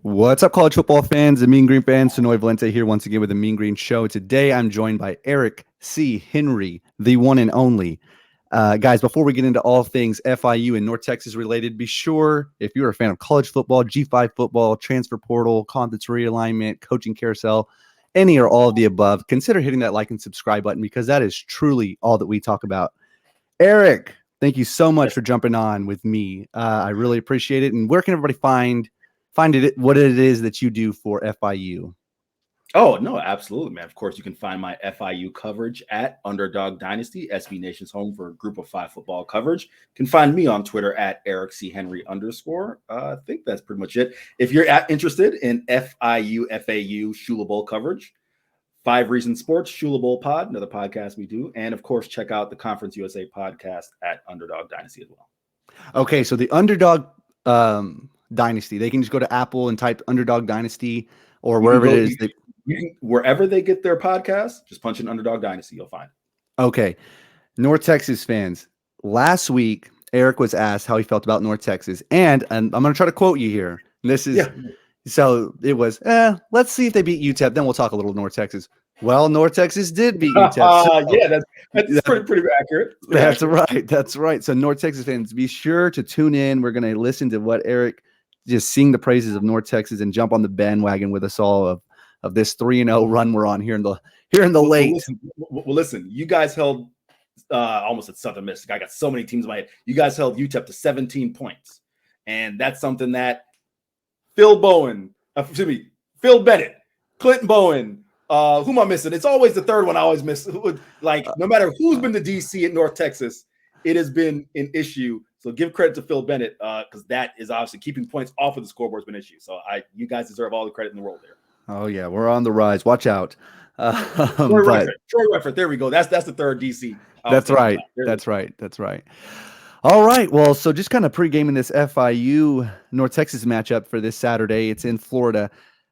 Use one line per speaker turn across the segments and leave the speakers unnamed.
What's up, college football fans and Mean Green fans? Sonoy Valente here once again with the Mean Green Show. Today, I'm joined by Eric C. Henry, the one and only. Guys, before we get into all things FIU and North Texas related, be sure, if you're a fan of college football, G5 football, transfer portal, conference realignment, coaching carousel, any or all of the above, consider hitting that like and subscribe button because that is truly all that we talk about. Eric, thank you so much for jumping on with me. I really appreciate it. And where can everybody find it, what it is that you do for FIU?
Oh, no, absolutely, man. Of course, you can find my FIU coverage at Underdog Dynasty, SB Nation's home for Group of 5 football coverage. You can find me on Twitter at Eric C. Henry _. I think that's pretty much it. If you're interested in FIU, FAU, Shula Bowl coverage, 5 Reasons Sports, Shula Bowl Pod, another podcast we do. And, of course, check out the Conference USA podcast at Underdog Dynasty as well.
Okay, so the Underdog Dynasty, they can just go to Apple and type Underdog Dynasty or wherever it is.
Wherever they get their podcast, just punch in Underdog Dynasty, you'll find it.
Okay. North Texas fans, last week, Eric was asked how he felt about North Texas. And I'm going to try to quote you here. This is So it was, let's see if they beat UTEP. Then we'll talk a little North Texas. Well, North Texas did beat UTEP. So,
yeah, that's pretty accurate.
That's right. That's right. So North Texas fans, be sure to tune in. We're going to listen to what Eric just sing the praises of North Texas and jump on the bandwagon with us all of this 3-0 run we're on here in the late.
Listen, you guys held almost at Southern Miss. I got so many teams in my head. You guys held UTEP to 17 points, and that's something that Phil Bennett, Clinton Bowen. Who am I missing? It's always the third one I always miss. Like, no matter who's been the DC at North Texas, it has been an issue. So give credit to Phil Bennett because that is obviously keeping points off of the scoreboard has been an issue. So you guys deserve all the credit in the world there.
Oh, yeah, we're on the rise. Watch out.
Troy Redford. There we go. That's the third DC.
That's right. That's right. All right. Well, so just kind of pre-gaming this FIU North Texas matchup for this Saturday. It's in Florida.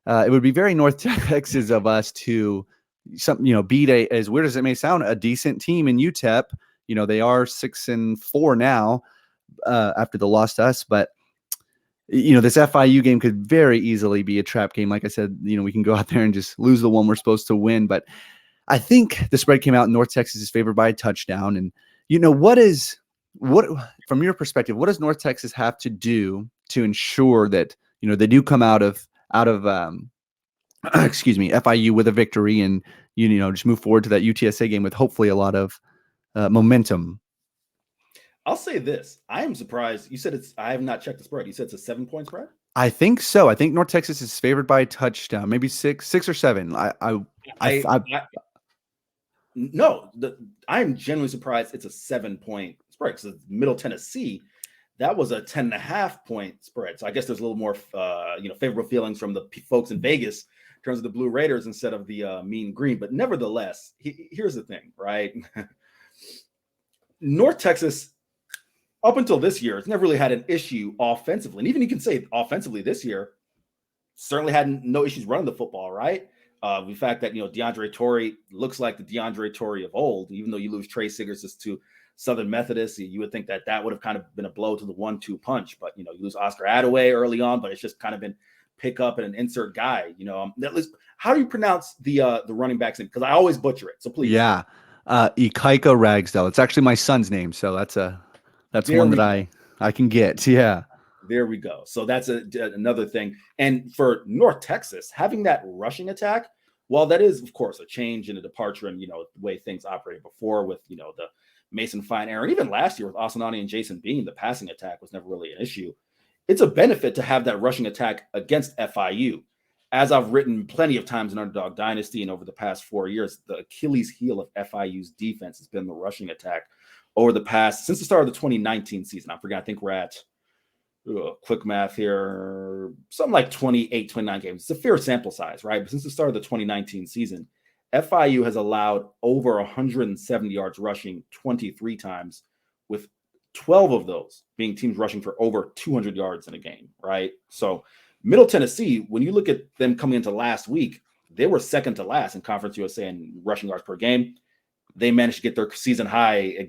It would be very North Texas of us to beat as weird as it may sound, a decent team in UTEP. They are 6-4 now after the loss to us, but this FIU game could very easily be a trap game. Like I said, we can go out there and just lose the one we're supposed to win. But I think the spread came out. North Texas is favored by a touchdown. And what from your perspective, what does North Texas have to do to ensure that they do come out of FIU with a victory and just move forward to that UTSA game with hopefully a lot of momentum?
I'll say this. I am surprised. You said I have not checked the spread. You said it's a 7-point spread?
I think so. I think North Texas is favored by a touchdown, maybe six or 7.
I'm genuinely surprised it's a 7-point spread because Middle Tennessee, that was a 10.5-point spread. So I guess there's a little more, favorable feelings from the folks in Vegas in terms of the Blue Raiders instead of the Mean Green. But nevertheless, here's the thing, right? North Texas, up until this year, it's never really had an issue offensively. And even you can say offensively this year, certainly had no issues running the football, right? The fact that, DeAndre Torrey looks like the DeAndre Torrey of old, even though you lose Trey Sigurds to Southern Methodist, you would think that would have kind of been a blow to the 1-2 punch. But, you lose Oscar Attaway early on, but it's just kind of been pick up and an insert guy. How do you pronounce the running back's name? Because I always butcher it. So please.
Yeah. Ikaika Ragsdale. It's actually my son's name. So that's one that I can get. Yeah.
There we go. So that's another thing. And for North Texas, having that rushing attack, while that is, of course, a change and a departure in, the way things operated before with, the Mason Fine era, and even last year with Asanani and Jason Bean, the passing attack was never really an issue. It's a benefit to have that rushing attack against FIU. As I've written plenty of times in Underdog Dynasty and over the past 4 years, the Achilles heel of FIU's defense has been the rushing attack since the start of the 2019 season. I think we're at quick math here, something like 28, 29 games. It's a fair sample size, right? But since the start of the 2019 season, FIU has allowed over 170 yards rushing 23 times, with 12 of those being teams rushing for over 200 yards in a game, right? So Middle Tennessee, when you look at them coming into last week, they were second to last in Conference USA in rushing yards per game. They managed to get their season high in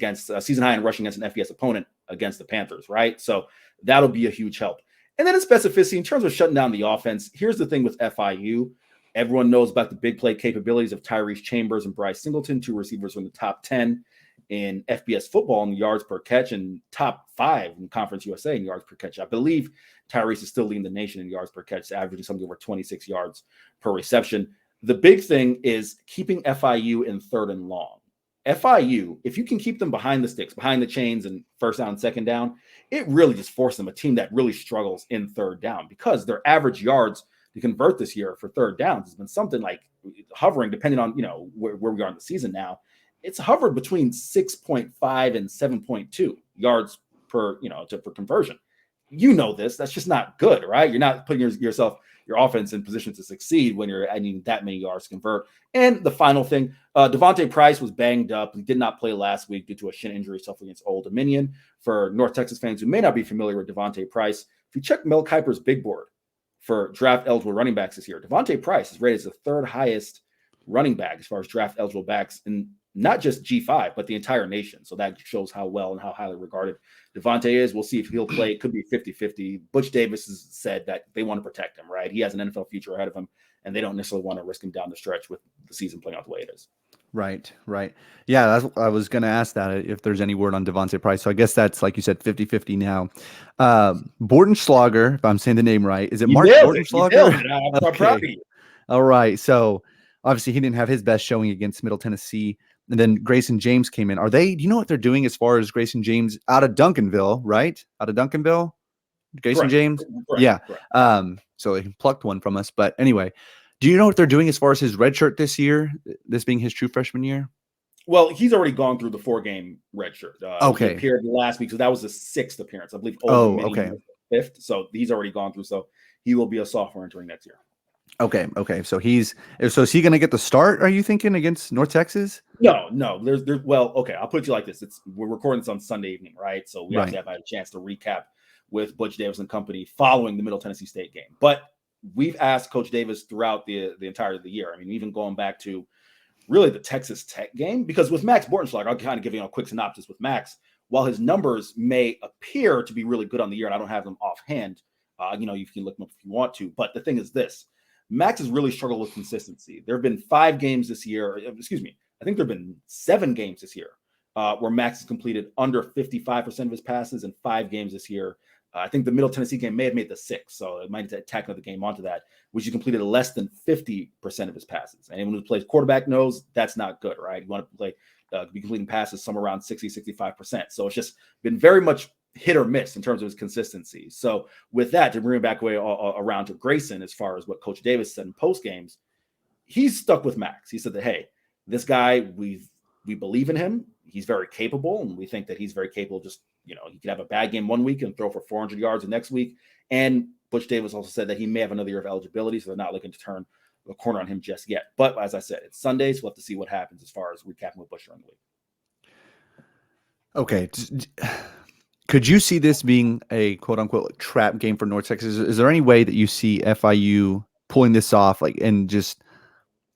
rushing against an FBS opponent against the Panthers, right? So that'll be a huge help. And then in specificity, in terms of shutting down the offense, here's the thing with FIU. Everyone knows about the big play capabilities of Tyrese Chambers and Bryce Singleton, 2 receivers from the top 10 in FBS football in yards per catch and top 5 in Conference USA in yards per catch. I believe Tyrese is still leading the nation in yards per catch, averaging something over 26 yards per reception. The big thing is keeping FIU in 3rd and long. FIU, if you can keep them behind the sticks, behind the chains and 1st down, 2nd down, it really just forces them, a team that really struggles in 3rd down, because their average yards to convert this year for 3rd downs has been something like hovering, depending on, where we are in the season now, it's hovered between 6.5 and 7.2 yards per conversion. This, that's just not good, right? You're not putting your offense in position to succeed when you're adding that many yards to convert. And the final thing, Devontae Price was banged up. He did not play last week due to a shin injury suffered against Old Dominion. For North Texas fans who may not be familiar with Devontae Price, if you check Mel Kiper's big board for draft eligible running backs this year, Devontae Price is rated as the 3rd highest running back as far as draft eligible backs in not just G5, but the entire nation. So that shows how well and how highly regarded Devontae is. We'll see if he'll play. It could be 50-50. Butch Davis has said that they want to protect him, right? He has an NFL future ahead of him, and they don't necessarily want to risk him down the stretch with the season playing out the way it is.
Right. Yeah, I was going to ask that if there's any word on Devontae Price. So I guess that's, like you said, 50-50 now. Bordenschlager, if I'm saying the name right. Is it Mark Bordenschlager?
I'm proud of you.
All right. So obviously he didn't have his best showing against Middle Tennessee. And then Grayson James came in. Do you know what they're doing as far as Grayson James out of Duncanville, right? Out of Duncanville? Grayson
Correct.
James?
Correct.
Yeah.
Correct.
So he plucked one from us. But anyway, do you know what they're doing as far as his red shirt this year, this being his true freshman year?
Well, he's already gone through the 4-game red shirt.
Okay.
He appeared last week, so that was the 6th appearance. I believe.
Okay.
5th. So he's already gone through. So he will be a sophomore entering next year.
Okay. So is he going to get the start? Are you thinking against North Texas?
No. Well, okay. I'll put it to you like this: we're recording this on Sunday evening, right? So we actually have had a chance to recap with Butch Davis and company following the Middle Tennessee State game. But we've asked Coach Davis throughout the entirety of the year. I mean, even going back to really the Texas Tech game, because with Max Bortenschlager, I'll kind of give you a quick synopsis with Max. While his numbers may appear to be really good on the year, and I don't have them offhand, you can look them up if you want to. But the thing is this. Max has really struggled with consistency. There have been 5 games this year. I think there have been 7 games this year where Max has completed under 55% of his passes, and 5 games this year. I think the Middle Tennessee game may have made the 6th, so it might tack another game onto that, which he completed less than 50% of his passes. And anyone who plays quarterback knows that's not good, right? You want to be completing passes somewhere around 60-65%. So it's just been very much hit or miss in terms of his consistency. So with that, to bring it back around to Grayson, as far as what Coach Davis said in post games, he's stuck with Max. He said that, hey, this guy, we believe in him. He's very capable, and we think that he's very capable. Just, he could have a bad game one week and throw for 400 yards the next week. And Butch Davis also said that he may have another year of eligibility, so they're not looking to turn the corner on him just yet. But as I said, it's Sundays. We'll have to see what happens as far as recapping with Butch during the week.
Okay. Could you see this being a quote-unquote trap game for North Texas? Is there any way that you see FIU pulling this off, and just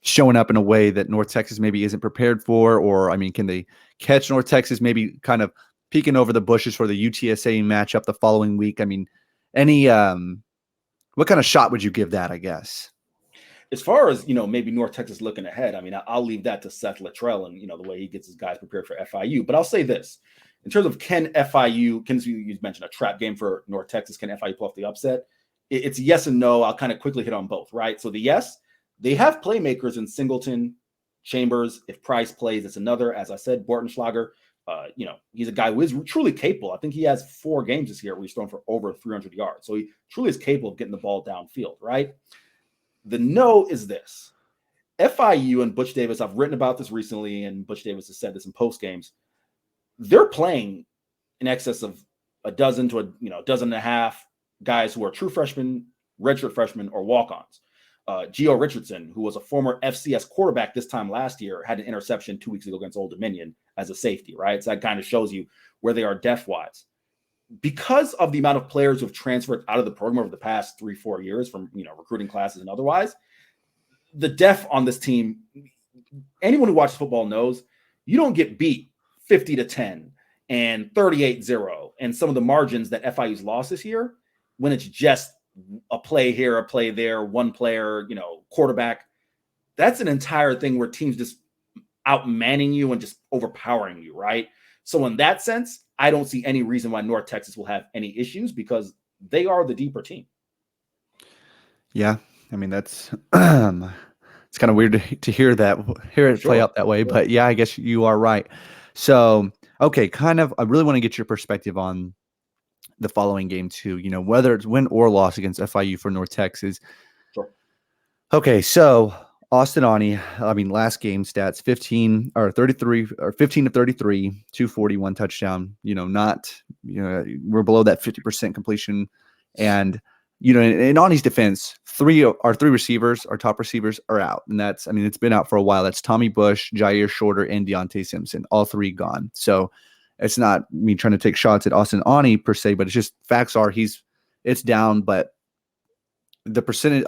showing up in a way that North Texas maybe isn't prepared for? Or, I mean, can they catch North Texas maybe kind of peeking over the bushes for the UTSA matchup the following week? I mean, what kind of shot would you give that, I guess?
As far as, maybe North Texas looking ahead, I mean, I'll leave that to Seth Luttrell and, the way he gets his guys prepared for FIU. But I'll say this. In terms of you mentioned a trap game for North Texas, can FIU pull off the upset? It's yes and no. I'll kind of quickly hit on both, right? So the yes, they have playmakers in Singleton, Chambers. If Price plays, it's another. As I said, Bortenschlager, he's a guy who is truly capable. I think he has 4 games this year where he's thrown for over 300 yards. So he truly is capable of getting the ball downfield, right? The no is this. FIU and Butch Davis, I've written about this recently, and Butch Davis has said this in post games. They're playing in excess of a dozen to a dozen and a half guys who are true freshmen, redshirt freshmen, or walk-ons. Gio Richardson, who was a former FCS quarterback this time last year, had an interception 2 weeks ago against Old Dominion as a safety, right? So that kind of shows you where they are depth-wise. Because of the amount of players who have transferred out of the program over the past 3-4 years from recruiting classes and otherwise, the depth on this team, anyone who watches football knows you don't get beat 50-10 and 38-0 and some of the margins that FIU's lost this year when it's just a play here, a play there, one player, quarterback. That's an entire thing where teams just outmanning you and just overpowering you, right? So in that sense, I don't see any reason why North Texas will have any issues because they are the deeper team.
Yeah, I mean that's it's kind of weird to hear it play out that way, but yeah, I guess you are right. So, okay, I really want to get your perspective on the following game too. Whether it's win or loss against FIU for North Texas.
Sure.
Okay, so Austin Ani, last game stats 15 or 33 or 15 to 33, 241 touchdown. We're below that 50% completion, and in Ani's defense, our top receivers are out, and it's been out for a while. That's Tommy Bush, Jair Shorter, and Deontay Simpson, all three gone. So it's not me trying to take shots at Austin Ani per se, but it's just facts are it's down, but the percentage,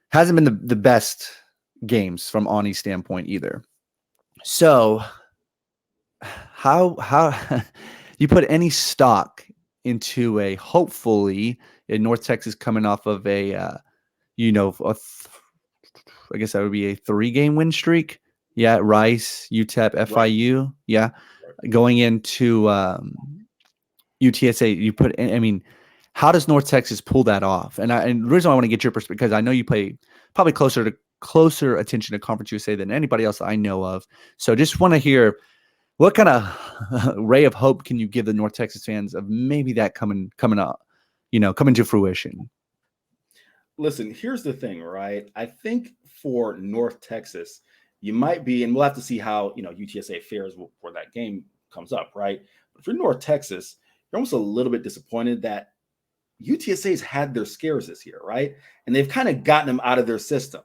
hasn't been the best games from Ani's standpoint either. So how you put any stock into hopefully in North Texas coming off of I guess that would be a 3-game win streak. Yeah, Rice, UTEP, FIU. Right. Yeah, right. Going into UTSA, how does North Texas pull that off? And the reason I want to get your perspective, because I know you play probably closer attention to Conference USA than anybody else I know of. So just want to hear what kind of ray of hope can you give the North Texas fans of maybe that coming up, coming to fruition?
Listen, here's the thing, right? I think for North Texas, you might be, and we'll have to see how, UTSA fares before that game comes up, right? But for North Texas, you're almost a little bit disappointed that UTSA's had their scares this year, right? And they've kind of gotten them out of their system.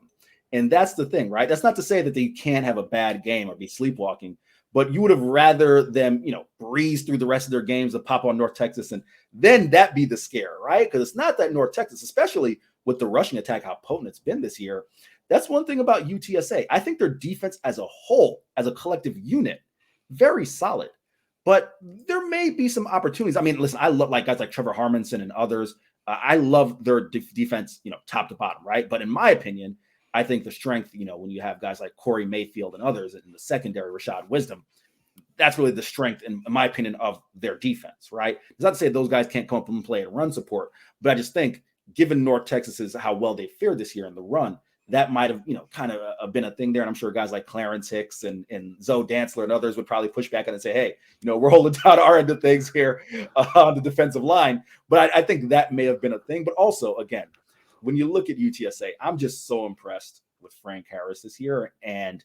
And that's the thing, right? That's not to say that they can't have a bad game or be sleepwalking, but you would have rather them, breeze through the rest of their games to pop on North Texas and then that be the scare, right? Because it's not that North Texas, especially with the rushing attack, how potent it's been this year. That's one thing about UTSA. I think their defense as a whole, as a collective unit, very solid. But there may be some opportunities. Listen, I love guys like Trevor Harmonson and others. I love their defense, top to bottom, right? But in my opinion, I think the strength, when you have guys like Corey Mayfield and others in the secondary, Rashad Wisdom, that's really the strength, in my opinion, of their defense, right? It's not to say those guys can't come up and play and run support, but I just think given North Texas's how well they fared this year in the run, that might have, kind of been a thing there. And I'm sure guys like Clarence Hicks and Zoe Dantzler and others would probably push back on and say, hey, we're holding down our end of things here on the defensive line. But I think that may have been a thing. But also, again, when you look at UTSA, I'm just so impressed with Frank Harris this year. And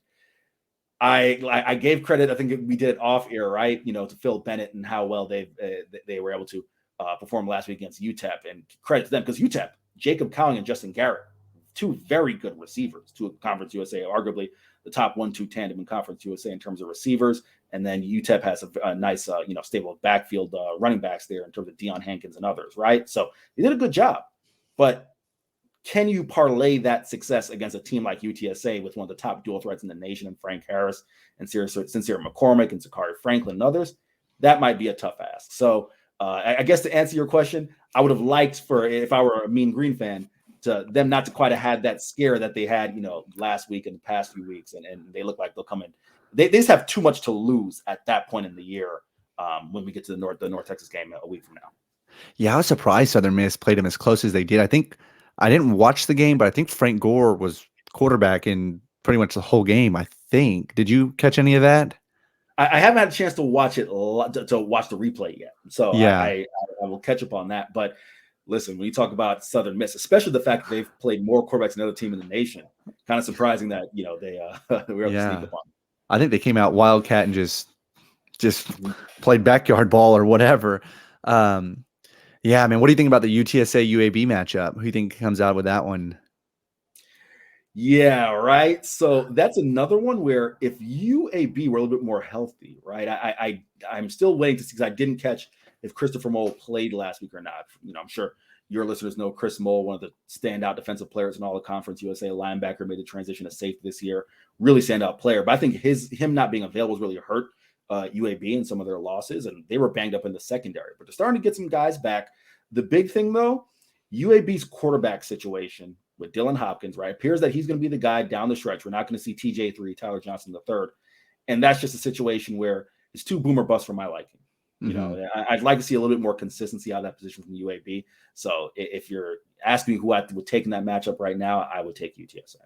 I gave credit, I think we did it off air, right? To Phil Bennett and how well they were able to perform last week against UTEP, and credit to them because UTEP, Jacob Cowing and Justin Garrett, two very good receivers to Conference USA, arguably the top 1-2 tandem in Conference USA in terms of receivers. And then UTEP has a nice, stable backfield running backs there in terms of Deion Hankins and others, right? So they did a good job. But can you parlay that success against a team like UTSA with one of the top dual threats in the nation, and Frank Harris and Sincere McCormick and Zachary Franklin and others? That might be a tough ask. So I guess to answer your question, I would have liked if I were a Mean Green fan, to them not to quite have had that scare that they had, last week and the past few weeks. And they look like they'll come in. They just have too much to lose at that point in the year when we get to the North Texas game a week from now.
Yeah, I was surprised Southern Miss played them as close as they did. I think I didn't watch the game, but I think Frank Gore was quarterback in pretty much the whole game, I think. Did you catch any of that?
I haven't had a chance to watch it, to watch the replay yet. So yeah. I will catch up on that. But listen, when you talk about Southern Miss, especially the fact that they've played more quarterbacks than other team in the nation, kind of surprising that, they were able to sneak up on them.
I think they came out Wildcat and just played backyard ball or whatever. Yeah, man, what do you think about the UTSA UAB matchup? Who do you think comes out with that one?
Yeah, right. So that's another one where if UAB were a little bit more healthy, right? I'm still waiting to see, because I didn't catch if Christopher Mole played last week or not. I'm sure your listeners know Chris Mole, one of the standout defensive players in all the Conference USA, linebacker, made the transition to safety this year. Really standout player. But I think him not being available has really hurt UAB in some of their losses, and they were banged up in the secondary. But they're starting to get some guys back. The big thing though, UAB's quarterback situation with Dylan Hopkins, right, appears that he's going to be the guy down the stretch. We're not going to see TJ3, Tyler Johnson the third, and that's just a situation where it's too boomer bust for my liking. You know, I'd like to see a little bit more consistency out of that position from UAB. So if you're asking me who I would take in that matchup right now, I would take UTSA.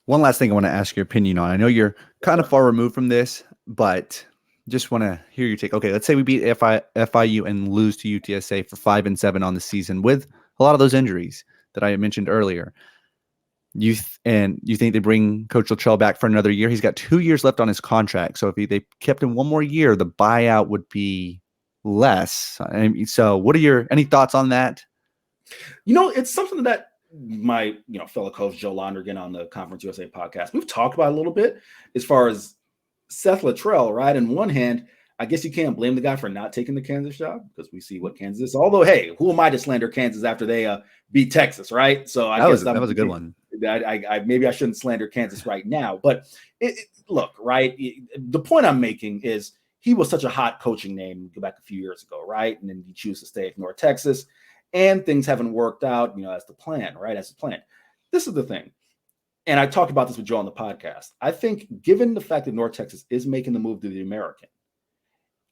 One last thing I want to ask your opinion on. I know you're kind of far removed from this, but just want to hear your take. Okay, let's say we beat FIU and lose to UTSA for 5-7 on the season with a lot of those injuries that I mentioned earlier. You think they bring Coach Luttrell back for another year? He's got 2 years left on his contract. So if they kept him one more year, the buyout would be less. So what are any thoughts on that?
You know, it's something that my fellow coach Joe Lonergan on the Conference USA podcast, we've talked about a little bit as far as Seth Luttrell, right? On one hand, I guess you can't blame the guy for not taking the Kansas job because we see what Kansas is. Although, hey, who am I to slander Kansas after they beat Texas, right? So I guess
that was a good one.
Maybe I shouldn't slander Kansas right now. But look, right? The point I'm making is he was such a hot coaching name go back a few years ago, right? And then he chose to stay at North Texas. And things haven't worked out, as the plan, right? As the plan. This is the thing. And I talked about this with Joe on the podcast. I think given the fact that North Texas is making the move to the American,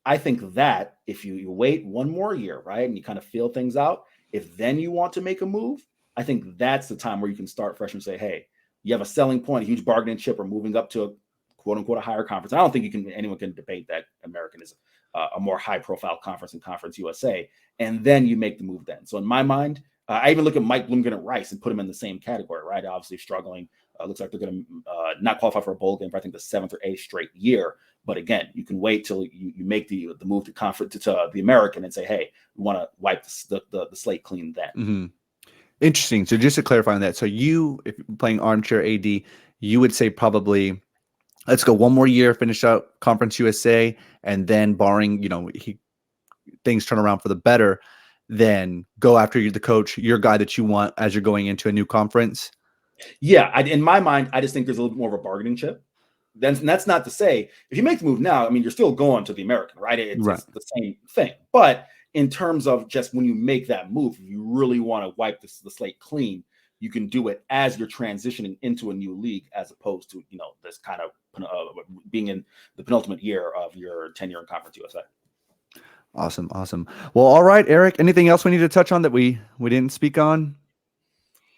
I think that if you wait one more year, right, and you kind of feel things out, if then you want to make a move, I think that's the time where you can start fresh and say, hey, you have a selling point, a huge bargaining chip, or moving up to a quote unquote a higher conference. I don't think anyone can debate that American is a more high profile conference than Conference USA. And then you make the move then. So in my mind, I even look at Mike Bloomgren at Rice and put him in the same category, right? Obviously struggling. Looks like they're going to not qualify for a bowl game for I think the 7th or 8th straight year. But again, you can wait till you make the move to conference to the American and say, hey, we want to wipe the slate clean then.
Mm-hmm. Interesting. So just to clarify on that, so if you're playing armchair AD, you would say probably let's go one more year, finish out Conference USA, and then barring things turn around for the better, then go after the coach, your guy that you want as you're going into a new conference.
Yeah, in my mind, I just think there's a little bit more of a bargaining chip. That's not to say if you make the move now, I mean, you're still going to the American, right? It's the same thing. But in terms of just when you make that move, if you really want to wipe the slate clean, you can do it as you're transitioning into a new league, as opposed to this kind of being in the penultimate year of your tenure in Conference USA.
Awesome. Well, all right, Eric. Anything else we need to touch on that we didn't speak on?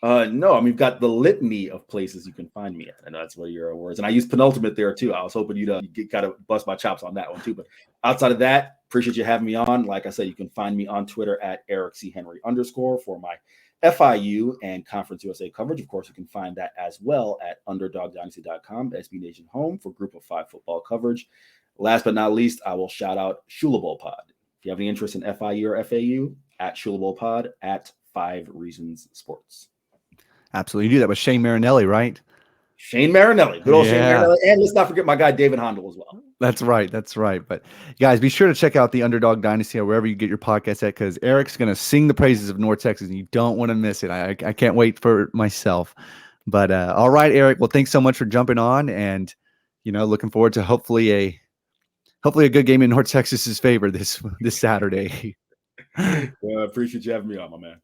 No, I mean, we've got the litany of places you can find me at. I know that's one of your words. And I used penultimate there too. I was hoping you got to bust my chops on that one too. But outside of that, appreciate you having me on. Like I said, you can find me on Twitter at EricCHenry _ for my FIU and Conference USA coverage. Of course, you can find that as well at UnderdogDynasty.com, the SB Nation home for Group of 5 football coverage. Last but not least, I will shout out Shula Bowl Pod. If you have any interest in FIU or FAU, at Shula Bowl Pod at 5 Reasons Sports.
Absolutely. You do that with Shane Marinelli, right?
Shane Marinelli. Good old Shane Marinelli. And let's not forget my guy, David Hondel, as well.
That's right. But guys, be sure to check out the Underdog Dynasty or wherever you get your podcast at, because Eric's going to sing the praises of North Texas, and you don't want to miss it. I can't wait for myself. But all right, Eric. Well, thanks so much for jumping on, and looking forward to hopefully a good game in North Texas's favor this Saturday.
Well, I appreciate you having me on, my man.